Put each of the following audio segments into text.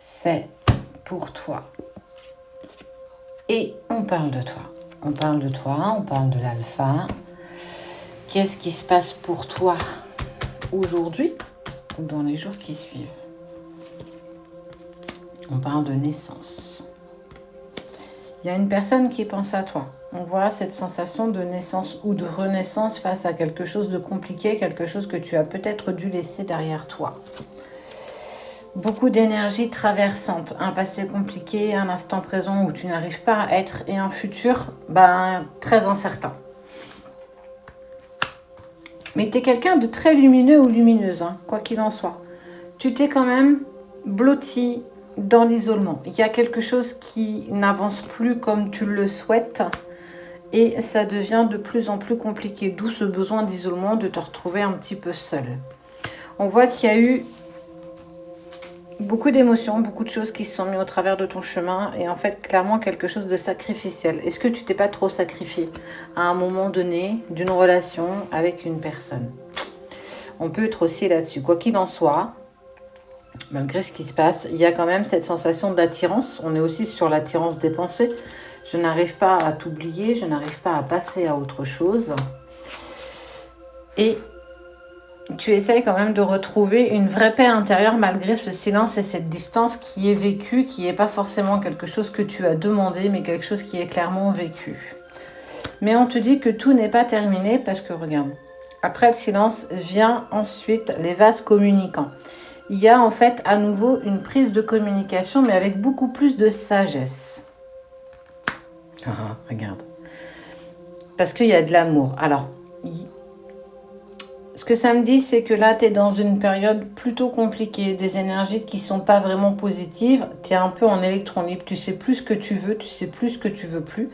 c'est pour toi. Et on parle de toi. On parle de toi, on parle de l'alpha. Qu'est-ce qui se passe pour toi aujourd'hui ou dans les jours qui suivent? On parle de naissance. Il y a une personne qui pense à toi. On voit cette sensation de naissance ou de renaissance face à quelque chose de compliqué, quelque chose que tu as peut-être dû laisser derrière toi. Beaucoup d'énergie traversante, un passé compliqué, un instant présent où tu n'arrives pas à être et un futur très incertain. Mais tu es quelqu'un de très lumineux ou lumineuse, quoi qu'il en soit. Tu t'es quand même blotti dans l'isolement. Il y a quelque chose qui n'avance plus comme tu le souhaites et ça devient de plus en plus compliqué. D'où ce besoin d'isolement, de te retrouver un petit peu seul. On voit qu'il y a eu beaucoup d'émotions, beaucoup de choses qui se sont mises au travers de ton chemin et en fait clairement quelque chose de sacrificiel. Est-ce que tu t'es pas trop sacrifié à un moment donné d'une relation avec une personne? On peut être aussi là-dessus. Quoi qu'il en soit, malgré ce qui se passe, il y a quand même cette sensation d'attirance. On est aussi sur l'attirance des pensées. Je n'arrive pas à t'oublier, je n'arrive pas à passer à autre chose. Et tu essayes quand même de retrouver une vraie paix intérieure malgré ce silence et cette distance qui est vécue, qui n'est pas forcément quelque chose que tu as demandé, mais quelque chose qui est clairement vécu. Mais on te dit que tout n'est pas terminé parce que regarde, après le silence vient ensuite les vases communicants. Il y a en fait à nouveau une prise de communication, mais avec beaucoup plus de sagesse. Regarde. Parce qu'il y a de l'amour. Alors, ce que ça me dit, c'est que là, tu es dans une période plutôt compliquée, des énergies qui ne sont pas vraiment positives. Tu es un peu en électron libre, tu sais plus ce que tu veux, tu sais plus ce que tu veux plus.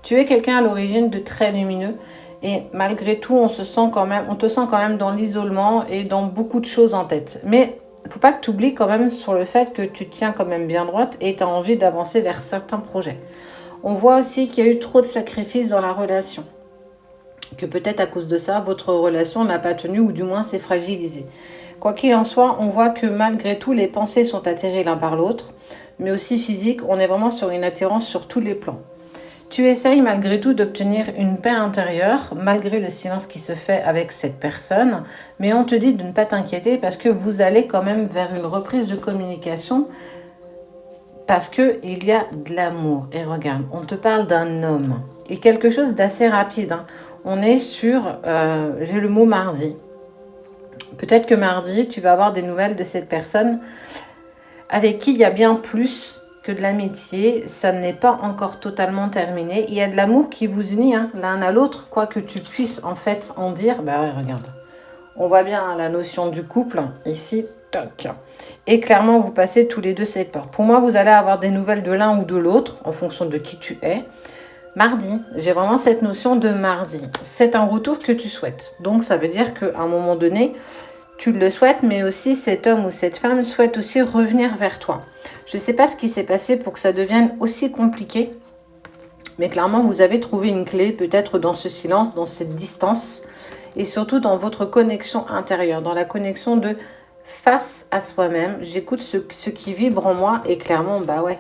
Tu es quelqu'un à l'origine de très lumineux et malgré tout, on te sent quand même dans l'isolement et dans beaucoup de choses en tête. Mais il ne faut pas que tu oublies quand même sur le fait que tu tiens quand même bien droite et tu as envie d'avancer vers certains projets. On voit aussi qu'il y a eu trop de sacrifices dans la relation. Que peut-être à cause de ça, votre relation n'a pas tenu ou du moins s'est fragilisée. Quoi qu'il en soit, on voit que malgré tout, les pensées sont attirées l'un par l'autre, mais aussi physique, on est vraiment sur une attirance sur tous les plans. Tu essayes malgré tout d'obtenir une paix intérieure, malgré le silence qui se fait avec cette personne, mais on te dit de ne pas t'inquiéter parce que vous allez quand même vers une reprise de communication parce qu'il y a de l'amour. Et regarde, on te parle d'un homme et quelque chose d'assez rapide. On est sur, j'ai le mot mardi. Peut-être que mardi, tu vas avoir des nouvelles de cette personne avec qui il y a bien plus que de l'amitié. Ça n'est pas encore totalement terminé. Il y a de l'amour qui vous unit l'un à l'autre, quoi que tu puisses en fait en dire. Ouais, regarde. On voit bien la notion du couple ici. Toc. Et clairement, vous passez tous les deux cette porte. Pour moi, vous allez avoir des nouvelles de l'un ou de l'autre en fonction de qui tu es. Mardi, j'ai vraiment cette notion de mardi. C'est un retour que tu souhaites. Donc, ça veut dire qu'à un moment donné, tu le souhaites, mais aussi cet homme ou cette femme souhaite aussi revenir vers toi. Je ne sais pas ce qui s'est passé pour que ça devienne aussi compliqué, mais clairement, vous avez trouvé une clé, peut-être dans ce silence, dans cette distance, et surtout dans votre connexion intérieure, dans la connexion de face à soi-même. J'écoute ce qui vibre en moi, et clairement, bah ouais.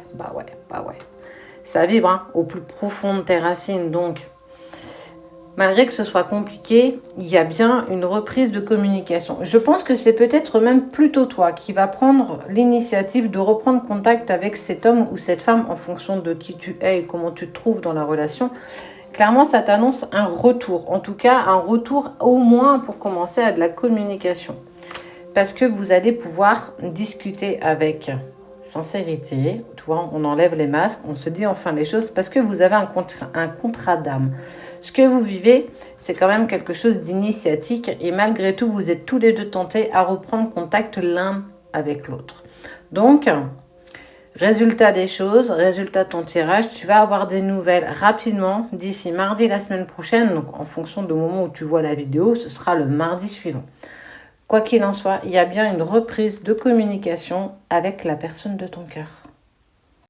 Ça vibre au plus profond de tes racines. Donc, malgré que ce soit compliqué, il y a bien une reprise de communication. Je pense que c'est peut-être même plutôt toi qui va prendre l'initiative de reprendre contact avec cet homme ou cette femme en fonction de qui tu es et comment tu te trouves dans la relation. Clairement, ça t'annonce un retour. En tout cas, un retour au moins pour commencer à de la communication. Parce que vous allez pouvoir discuter avec sincérité, tu vois, on enlève les masques, on se dit enfin les choses parce que vous avez un contrat d'âme. Ce que vous vivez, c'est quand même quelque chose d'initiatique et malgré tout, vous êtes tous les deux tentés à reprendre contact l'un avec l'autre. Donc, résultat des choses, résultat de ton tirage, tu vas avoir des nouvelles rapidement d'ici mardi la semaine prochaine. Donc, en fonction du moment où tu vois la vidéo, ce sera le mardi suivant. Quoi qu'il en soit, il y a bien une reprise de communication avec la personne de ton cœur.